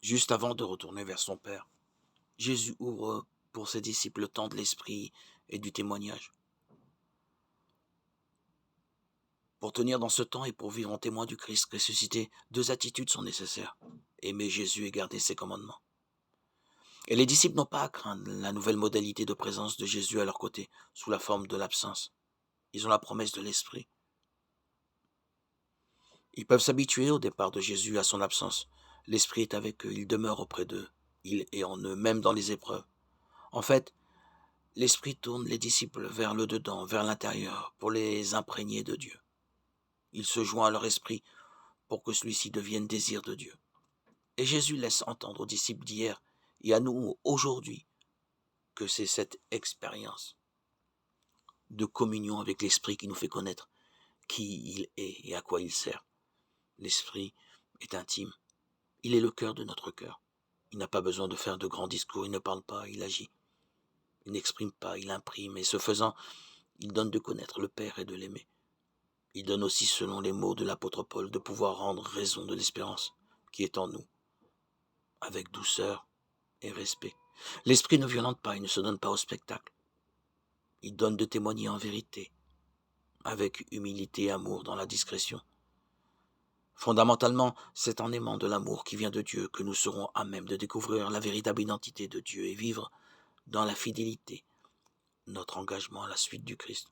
Juste avant de retourner vers son Père, Jésus ouvre pour ses disciples le temps de l'esprit et du témoignage. Pour tenir dans ce temps et pour vivre en témoin du Christ ressuscité, deux attitudes sont nécessaires. Aimer Jésus et garder ses commandements. Et les disciples n'ont pas à craindre la nouvelle modalité de présence de Jésus à leur côté, sous la forme de l'absence. Ils ont la promesse de l'Esprit. Ils peuvent s'habituer au départ de Jésus à son absence. L'Esprit est avec eux, il demeure auprès d'eux, il est en eux, même dans les épreuves. En fait, l'Esprit tourne les disciples vers le dedans, vers l'intérieur, pour les imprégner de Dieu. Il se joint à leur esprit pour que celui-ci devienne désir de Dieu. Et Jésus laisse entendre aux disciples d'hier et à nous aujourd'hui que c'est cette expérience de communion avec l'Esprit qui nous fait connaître qui il est et à quoi il sert. L'Esprit est intime. Il est le cœur de notre cœur. Il n'a pas besoin de faire de grands discours, il ne parle pas, il agit. Il n'exprime pas, il imprime, et ce faisant, il donne de connaître le Père et de l'aimer. Il donne aussi, selon les mots de l'apôtre Paul, de pouvoir rendre raison de l'espérance qui est en nous, avec douceur et respect. L'Esprit ne violente pas, il ne se donne pas au spectacle. Il donne de témoigner en vérité, avec humilité et amour dans la discrétion. Fondamentalement, c'est en aimant de l'amour qui vient de Dieu que nous serons à même de découvrir la véritable identité de Dieu et vivre dans la fidélité notre engagement à la suite du Christ.